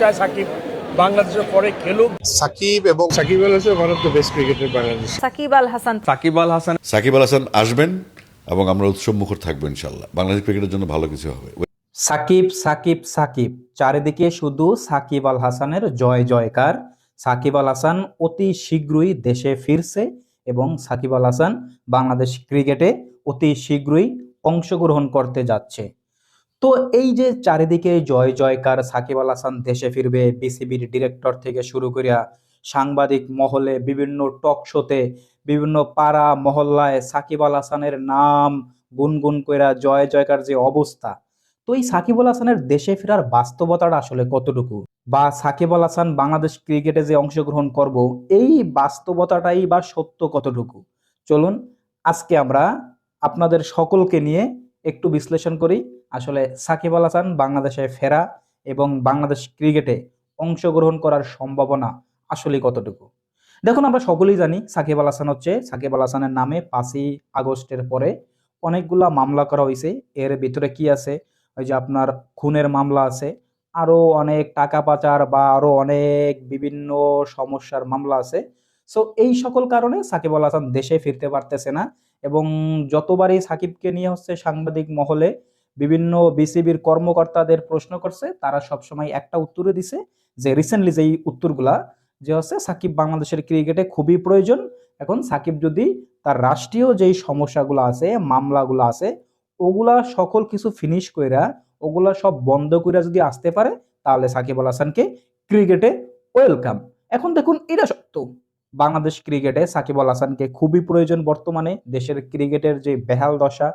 চায় সাকিব বাংলাদেশের পরে খেলুক। Shakib Al Hasan one of the best cricketer Bangladesh. Shakib Al Hasan আসবেন এবং আমরা উৎসব মুখর থাকবো ইনশাল্লাহ। বাংলাদেশ ক্রিকেটের জন্য ভালো কিছু হবে। সাকিব সাকিব সাকিব, চারিদিকে শুধু সাকিব আল হাসানের জয় জয়কার। সাকিব আল হাসান অতি শীঘ্রই দেশে ফিরছে এবং সাকিব আল হাসান বাংলাদেশ ক্রিকেটে অতি শীঘ্রই অংশগ্রহণ করতে যাচ্ছে। তো এই যে চারিদিকে জয় জয়কার, সাকিব আল হাসান দেশে ফিরবে, বিসিবির ডিরেক্টর থেকে শুরু করিয়া সাংবাদিক মহলে, বিভিন্ন টক শোতে, বিভিন্ন পাড়া মহল্লায় সাকিব আল হাসানের নাম গুনগুন কইরা জয় জয়কার যে অবস্থা, তো এই সাকিব আল হাসানের দেশে ফেরার বাস্তবতাটা আসলে কতটুকু, বা সাকিব আল হাসান বাংলাদেশ ক্রিকেটে যে অংশগ্রহণ করব এই বাস্তবতাটাই বা সত্য কতটুকু, চলুন আজকে আমরা আপনাদের সকলকে নিয়ে একটু বিশ্লেষণ করি আসলে সাকিব আল হাসান বাংলাদেশে ফেরা এবং বাংলাদেশ ক্রিকেটে অংশগ্রহণ করার সম্ভাবনা আসলে কতটুকু। দেখুন, আমরা সকলেই জানি সাকিব আল হাসান হচ্ছে, সাকিব আল হাসানের নামে 5ই আগস্টের পরে অনেকগুলা মামলা করা হয়েছে। এর ভিতরে কি আছে, ওই যে আপনার খুনের মামলা আছে, আরো অনেক টাকা পাচার বা আরো অনেক বিভিন্ন সমস্যার মামলা আছে। সো এই সকল কারণে সাকিব আল হাসান দেশে ফিরতে পারতেছে না এবং যতবারই সাকিবকে নিয়ে হচ্ছে সাংবাদিক মহলে বিভিন্ন বিসিবির কর্মকর্তাদের প্রশ্ন করছে, তারা সবসময় একটা উত্তরে দিছে যে রিসেন্টলি যেই উত্তরগুলা যে হচ্ছে সাকিব বাংলাদেশের ক্রিকেটে খুবই প্রয়োজন। এখন সাকিব যদি তার রাষ্ট্রীয় যেই সমস্যাগুলো আছে, মামলাগুলো আছে, ওগুলা সকল কিছু ফিনিশ কইরা ওগুলা সব বন্ধ কইরা যদি আসতে পারে, তাহলে সাকিব আল হাসানকে ক্রিকেটে ওয়েলকাম। এখন দেখুন, এটা সত্য বাংলাদেশ ক্রিকেটে সাকিব আল হাসানকে খুবই প্রয়োজন বর্তমানে। দেশের ক্রিকেটের যে বেহাল দশা,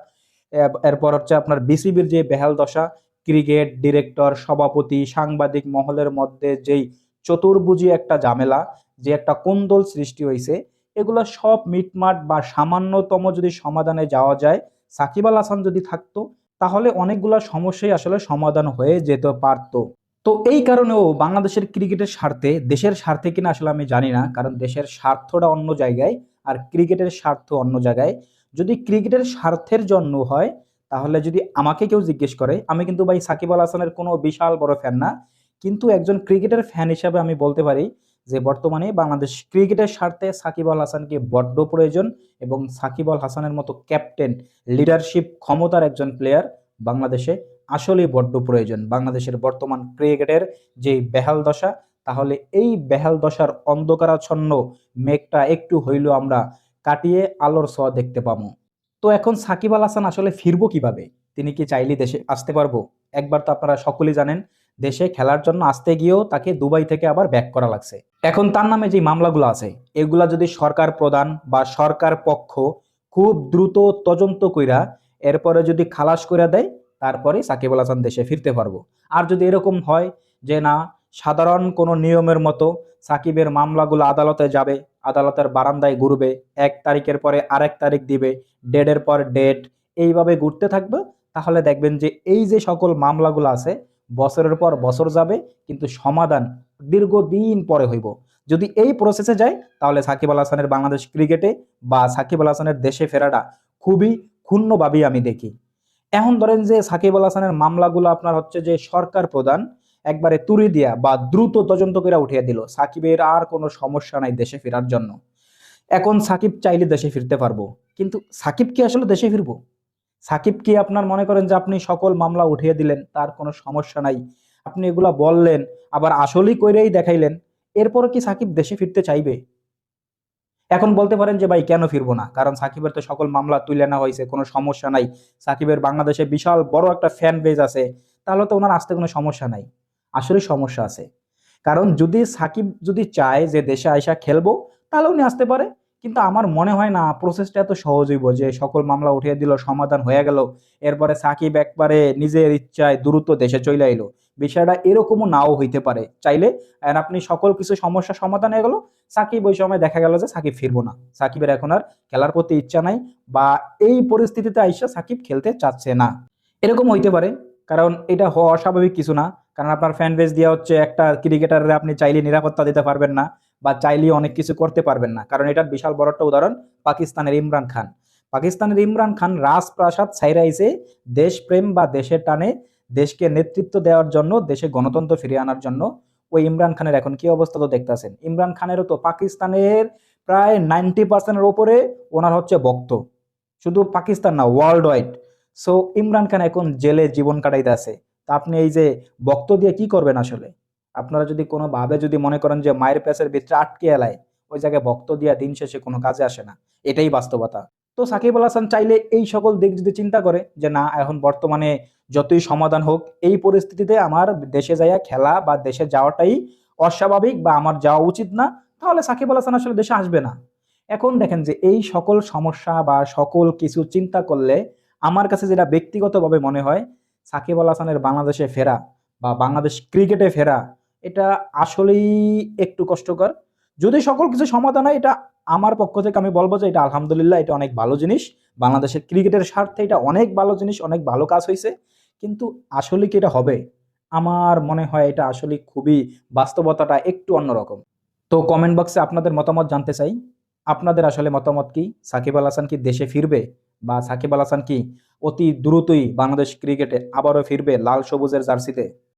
এরপর হচ্ছে আপনার বিসিবির যে বেহাল দশা, ক্রিকেট ডিরেক্টর, সভাপতি, সাংবাদিক মহলের মধ্যে যেই চতুর্ভুজি একটা ঝামেলা, যে একটা কোন্দল সৃষ্টি হয়েছে, এগুলো সব মিটমাট বা সামান্যতম যদি সমাধানে যাওয়া যায়, সাকিব আল হাসান যদি থাকতো, তাহলে অনেকগুলা সমস্যাই আসলে সমাধান হয়ে যেতে পারতো। তো এই কারণেও বাংলাদেশের ক্রিকেটের স্বার্থে, দেশের স্বার্থে কিনা আসলে আমি জানি না, কারণ দেশের স্বার্থটা অন্য জায়গায় আর ক্রিকেটের স্বার্থ অন্য জায়গায়। যদি ক্রিকেটের স্বার্থের জন্য হয়, তাহলে যদি আমাকে কেউ জিজ্ঞেস করে, আমি কিন্তু ভাই সাকিব আল হাসানের কোনো বিশাল বড় ফ্যান না, কিন্তু একজন ক্রিকেটের ফ্যান হিসাবে আমি বলতে পারি যে বর্তমানে বাংলাদেশ ক্রিকেটের স্বার্থে সাকিব আল হাসানকে বড্ড প্রয়োজন এবং সাকিব আল হাসানের মতো ক্যাপ্টেন, লিডারশিপ ক্ষমতার একজন প্লেয়ার বাংলাদেশে আসলেই বড্ড প্রয়োজন। বাংলাদেশের বর্তমান ক্রিকেটের যে বেহাল দশা, তাহলে এই বেহাল দশার অন্ধকারাচ্ছন্ন মেঘটা একটু হইলেও আমরা কাটিয়ে আলোর ছোঁয়া দেখতে পাবো। তো এখন সাকিব আল হাসান আসলে ফিরবো কিভাবে? তিনি কি চাইলে দেশে আসতে পারবো? একবার তো আপনারা সকলেই জানেন, দেশে খেলার জন্য আসতে গিয়েও তাকে দুবাই থেকে আবার ব্যাক করা লাগছে। এখন তার নামে যে মামলাগুলো আছে, এগুলা যদি সরকার প্রধান বা সরকার পক্ষ খুব দ্রুত তদন্ত কইরা এরপরে যদি খালাস করে দেয়, তারপরে সাকিব আল হাসান দেশে ফিরতে পারবো। আর যদি এরকম হয় যে না, সাধারণ কোনো নিয়মের মতো সাকিবের মামলাগুলো আদালতে যাবে, আদালতের বারান্দায় ঘুরবে, 1 তারিখের পরে আরেক তারিখ দিবে, ডেটের পর ডেট, এইভাবে ঘুরতে থাকবে, তাহলে দেখবেন যে এই যে সকল মামলাগুলো আছে বছরের পর বছর যাবে, কিন্তু সমাধান দীর্ঘদিন পরে হইব। যদি এই প্রসেসে যায়, তাহলে সাকিব আল হাসানের বাংলাদেশ ক্রিকেটে বা সাকিব আল হাসানের দেশে ফেরাটা খুবই ক্ষুণ্ণভাবেই আমি দেখি। এখন ধরেন যে সাকিব আল হাসানের মামলাগুলো আপনার হচ্ছে যে সরকার প্রধান একবারে তুড়ি দিয়া বা দ্রুত তদন্ত করে উঠিয়ে দিল, সাকিবের আর কোনো সমস্যা নাই দেশে ফেরার জন্য। এখন সাকিব চাইলে দেশে ফিরতে পারবো, কিন্তু সাকিব কি আসলে দেশে ফিরবো? সাকিব কি আপনার মনে করেন যে আপনি সকল মামলা উঠিয়ে দিলেন, তার কোনো সমস্যা নাই, আপনি এগুলা বললেন, আবার আসলেই কইরেই দেখাইলেন, এরপরও কি সাকিব দেশে ফিরতে চাইবে? এখন বলতে পারেন যে ভাই কেন ফিরবো না, কারণ সাকিবের তো সকল মামলা তুলে নেওয়া হয়েছে, কোনো সমস্যা নাই, সাকিবের বাংলাদেশে বিশাল বড় একটা ফ্যান বেজ আছে, তাহলে তো ওনার আসতে কোনো সমস্যা নাই। আসলে সমস্যা আছে, কারণ যদি সাকিব যদি চায় যে দেশে আইসা খেলবো, তাহলে উনি আসতে পারে। কিন্তু আমার মনে হয় না প্রসেসটা এত সহজ হইব যে সকল মামলা উঠিয়ে দিল, সমাধান হয়ে গেল, এরপরে সাকিব একবারে নিজের ইচ্ছায় দ্রুত দেশে চলে আইলো। বিষয়টা এরকমও নাও হইতে পারে, চাইলে আর আপনি সকল কিছু সমস্যা সমাধান হয়ে গেল, সাকিব ওই সময় দেখা গেল যে সাকিব ফিরবো না, সাকিবের এখন আর খেলার প্রতি ইচ্ছা নাই, বা এই পরিস্থিতিতে আইসা সাকিব খেলতে চাচ্ছে না, এরকম হইতে পারে। কারণ এটা হওয়া অস্বাভাবিক কিছু না, কারণ আপনার ফ্যান বেস দেওয়া হচ্ছে, একটা ক্রিকেটারের আপনি চাইলে নিরাপত্তা দিতে পারবেন না বা চাইলে অনেক কিছু করতে পারবেন না। কারণ এটার বিশাল বড় একটা উদাহরণ পাকিস্তানের ইমরান খান। পাকিস্তানের ইমরান খান রাজপ্রাসাদ ছাইরা আইছে দেশপ্রেম বা দেশের টানে, দেশকে নেতৃত্ব দেওয়ার জন্য, দেশে গণতন্ত্র ফিরিয়ে আনার জন্য। ওই ইমরান খানের এখন কি অবস্থা তো দেখতেছেন। ইমরান খানেরও তো পাকিস্তানের প্রায় 90%-এর ওপরে ওনার হচ্ছে ভক্ত, শুধু পাকিস্তান না, world wide. So Imran Khan এখন জেলে জীবন কাটাইতে আছে। তা আপনি এই যে ভক্ত দিয়ে কি করবেন আসলে? আপনারা যদি কোনোভাবে যদি মনে করেন যে মায়ের পেছের ভিতরে আটকে এলায়, ওই জায়গায় ভক্ত দিয়া দিন শেষে কোনো কাজে আসে না, এটাই বাস্তবতা। তো সাকিব আল হাসান চাইলে এই সকল দিক যদি চিন্তা করে যে না, এখন বর্তমানে যতই সমাধান হোক, এই পরিস্থিতিতে আমার দেশে যাইয়া খেলা বা দেশে যাওয়াটাই অস্বাভাবিক বা আমার যাওয়া উচিত না, তাহলে সাকিব আল হাসান আসলে দেশে আসবে না। এখন দেখেন যে এই সকল সমস্যা বা সকল কিছু চিন্তা করলে আমার কাছে যেটা ব্যক্তিগতভাবে মনে হয়, সাকিব আল হাসানের বাংলাদেশে ফেরা বা বাংলাদেশ ক্রিকেটে ফেরা এটা আসলেই একটু কষ্টকর। যদি সকল কিছু সমাধান হয়, এটা আমার পক্ষ থেকে আমি বলবো যে এটা আলহামদুলিল্লাহ, এটা অনেক ভালো জিনিস। বাংলাদেশের ক্রিকেটের স্বার্থে এটা অনেক ভালো জিনিস, অনেক ভালো কাজ হয়েছে। কিন্তু আসলে কি এটা হবে? আমার মনে হয় এটা আসলে খুবই, বাস্তবতাটা একটু অন্যরকম। তো কমেন্ট বক্সে আপনাদের মতামত জানতে চাই। আপনাদের আসলে মতামত কি? সাকিব আল হাসান কি দেশে ফিরবে, বা সাকিব আল হাসান কি অতি দ্রুতই বাংলাদেশ ক্রিকেটে আবারও ফিরবে লাল সবুজের জার্সিতে?